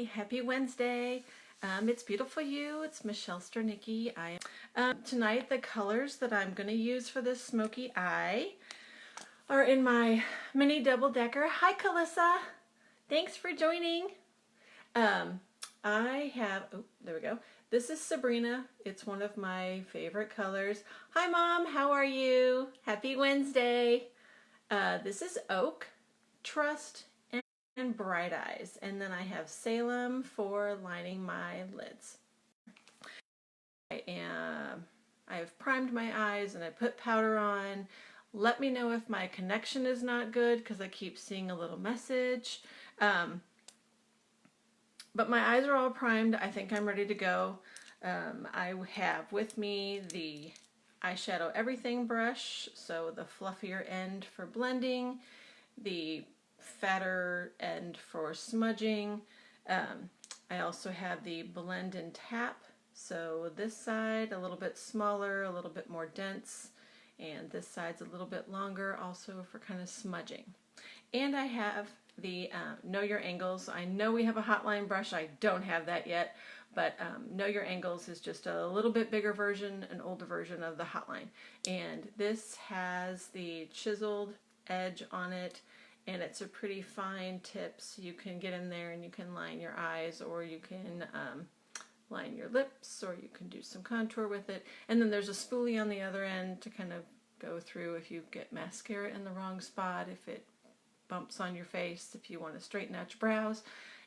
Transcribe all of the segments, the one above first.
Happy Wednesday. It's Beyoutiful-You. It's Michelle Sternicki. Tonight the colors that I'm going to use for this smoky eye are in my mini double-decker. Hi, Calissa. Thanks for joining. I have, oh, there we go. This is Sabrina. It's one of my favorite colors. Hi, Mom. How are you? Happy Wednesday. This is Oak, Trust, and Bright Eyes. And then I have Salem for lining my lids. I have primed my eyes and I put powder on. Let me know if my connection is not good because I keep seeing a little message. But my eyes are all primed. I think I'm ready to go. I have with me the eyeshadow everything brush, so the fluffier end for blending, the fatter end for smudging. I also have the blend and tap, so this side a little bit smaller, a little bit more dense, and this side's a little bit longer also for kind of smudging. And I have the Know Your Angles. I know we have a hotline brush. I don't have that yet, but Know Your Angles is just a little bit bigger version, an older version of the hotline. And this has the chiseled edge on it, and it's a pretty fine tip, so you can get in there and you can line your eyes, or you can line your lips, or you can do some contour with it. And then there's a spoolie on the other end to kind of go through if you get mascara in the wrong spot, if it bumps on your face, if you want to straighten out your brows,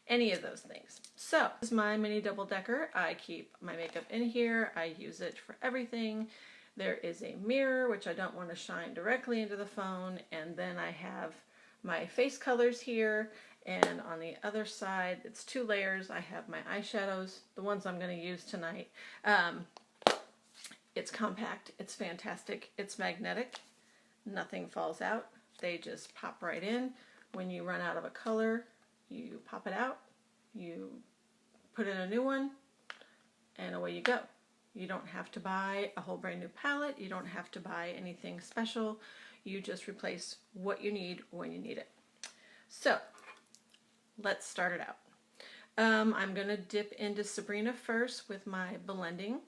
any of those things. So this is my mini double-decker. I keep my makeup in here. I use it for everything. There is a mirror, which I don't want to shine directly into the phone, and then I have my face colors here, and on the other side, it's 2 layers. I have my eyeshadows, the ones I'm going to use tonight. It's compact, it's fantastic, it's magnetic, nothing falls out. They just pop right in. When you run out of a color, you pop it out, you put in a new one, and away you go. You don't have to buy a whole brand new palette. You don't have to buy anything special. You just replace what you need when you need it. So let's start it out. I'm going to dip into Sabrina first with my blending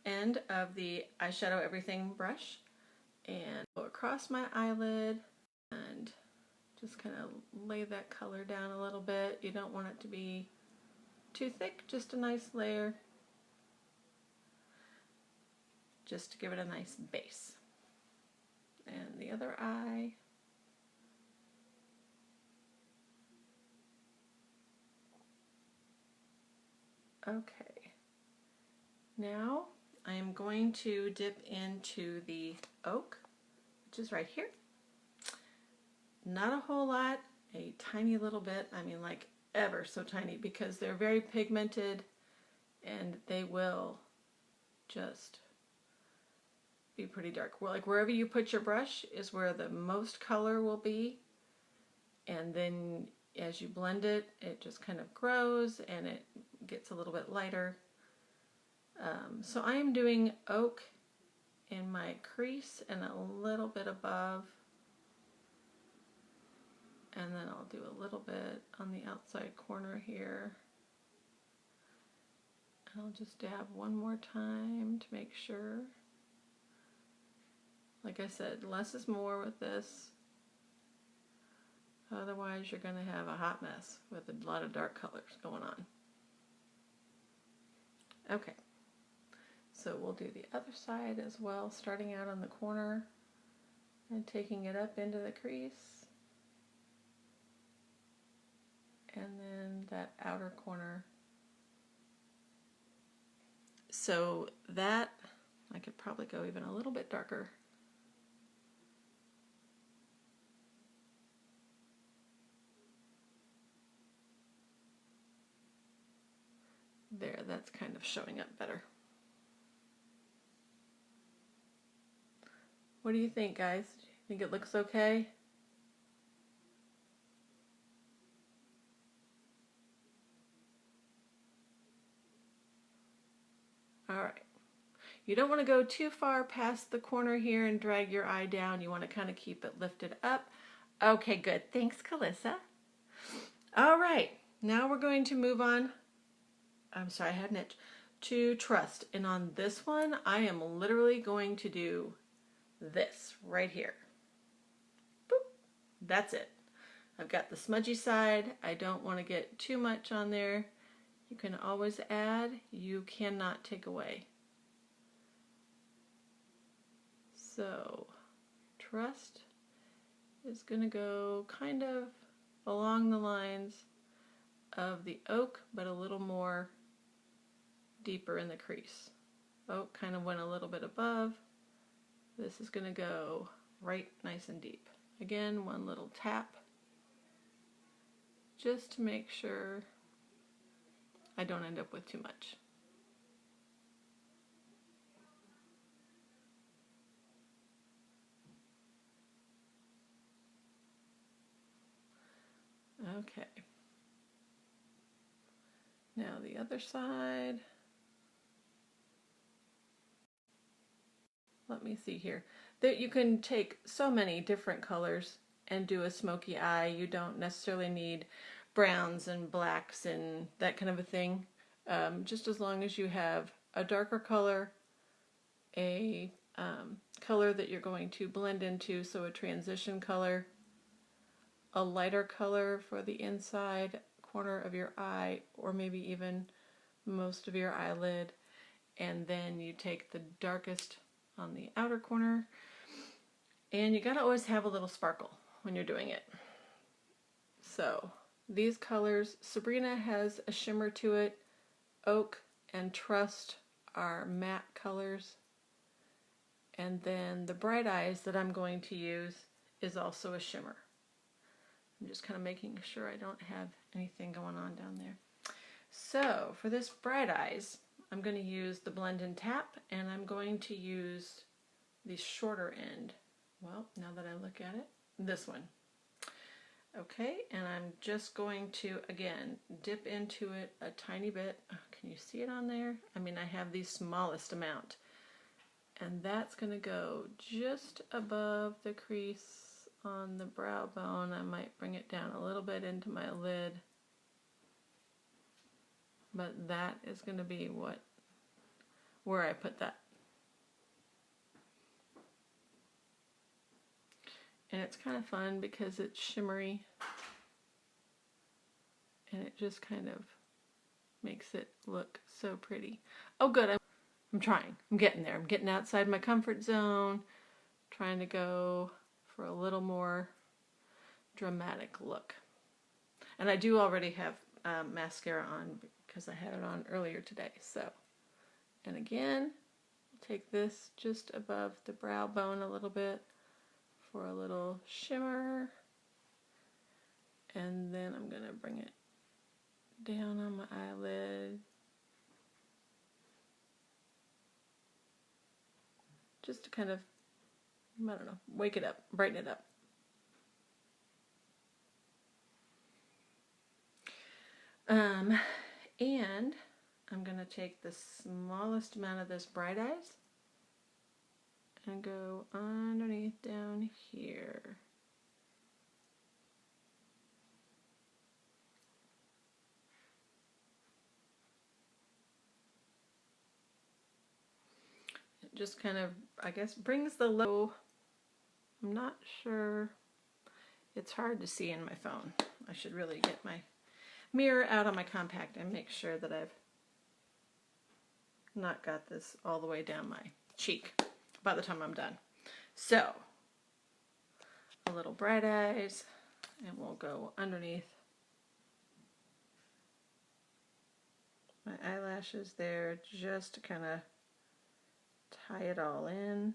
end of the eyeshadow everything brush and go across my eyelid and just kind of lay that color down a little bit. You don't want it to be too thick, just a nice layer, just to give it a nice base. And the other eye. Okay. Now I am going to dip into the Oak, which is right here. Not a whole lot, a tiny little bit, I mean like ever so tiny, because they're very pigmented and they will just be pretty dark. Well, like wherever you put your brush is where the most color will be, and then as you blend it, it just kind of grows and it gets a little bit lighter. So I am doing Oak in my crease and a little bit above, and then I'll do a little bit on the outside corner here. I'll just dab one more time to make sure. Like I said, less is more with this. Otherwise, you're going to have a hot mess with a lot of dark colors going on. Okay, so we'll do the other side as well, starting out on the corner and taking it up into the crease. And then that outer corner. So that, I could probably go even a little bit darker. There, that's kind of showing up better. What do you think, guys? Do you think it looks okay? All right. You don't want to go too far past the corner here and drag your eye down. You want to kind of keep it lifted up. Okay, good. Thanks, Calissa. All right. Now we're going to move on, I'm sorry, I had an itch, to Trust. And on this one, I am literally going to do this right here. Boop. That's it. I've got the smudgy side. I don't want to get too much on there. You can always add. You cannot take away. So, Trust is going to go kind of along the lines of the oak, but a little more deeper in the crease. Oak kind of went a little bit above. This is going to go right nice and deep. Again, one little tap, just to make sure I don't end up with too much. Okay. Now the other side. Let me see here. That you can take so many different colors and do a smoky eye. You don't necessarily need browns and blacks and that kind of a thing. Just as long as you have a darker color, a color that you're going to blend into, so a transition color, a lighter color for the inside corner of your eye, or maybe even most of your eyelid, and then you take the darkest on the outer corner, and you gotta always have a little sparkle when you're doing it. So these colors, Sabrina has a shimmer to it, Oak and Trust are matte colors, and then the Bright Eyes that I'm going to use is also a shimmer. I'm just kind of making sure I don't have anything going on down there. So for this Bright Eyes, I'm going to use the Blend and Tap, and I'm going to use the shorter end. Well, now that I look at it, this one. Okay, and I'm just going to, again, dip into it a tiny bit. Oh, can you see it on there? I mean, I have the smallest amount. And that's going to go just above the crease on the brow bone. I might bring it down a little bit into my lid. But that is going to be where I put that. And it's kind of fun because it's shimmery. And it just kind of makes it look so pretty. Oh good, I'm trying. I'm getting there. I'm getting outside my comfort zone. Trying to go for a little more dramatic look. And I do already have mascara on because I had it on earlier today. So, and again, take this just above the brow bone a little bit for a little shimmer. And then I'm going to bring it down on my eyelid. Just to kind of, I don't know, wake it up, brighten it up. And I'm going to take the smallest amount of this Bright Eyes and go underneath down here. It just kind of, I guess, brings the low. I'm not sure. It's hard to see in my phone. I should really get my mirror out on my compact and make sure that I've not got this all the way down my cheek by the time I'm done. So, a little Bright Eyes, and we'll go underneath my eyelashes there just to kind of tie it all in.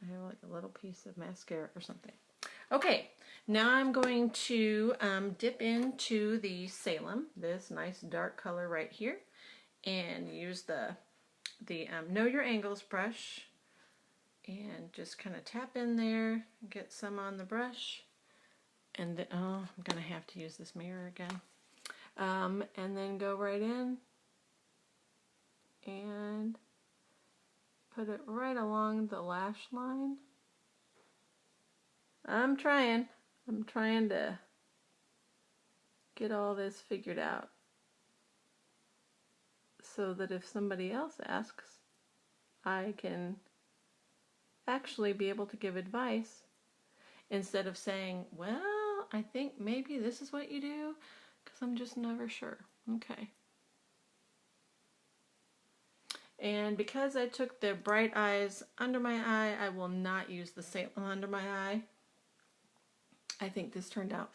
I have like a little piece of mascara or something. Okay, now I'm going to dip into the Salem, this nice dark color right here, and use the Know Your Angles brush, and just kind of tap in there, get some on the brush, and then, oh, I'm going to have to use this mirror again, and then go right in and put it right along the lash line. I'm trying to get all this figured out so that if somebody else asks, I can actually be able to give advice instead of saying, well, I think maybe this is what you do, because I'm just never sure. Okay. And because I took the Bright Eyes under my eye, I will not use the Salem under my eye. I think this turned out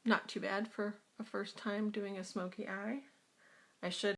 not too bad for a first time doing a smoky eye. I should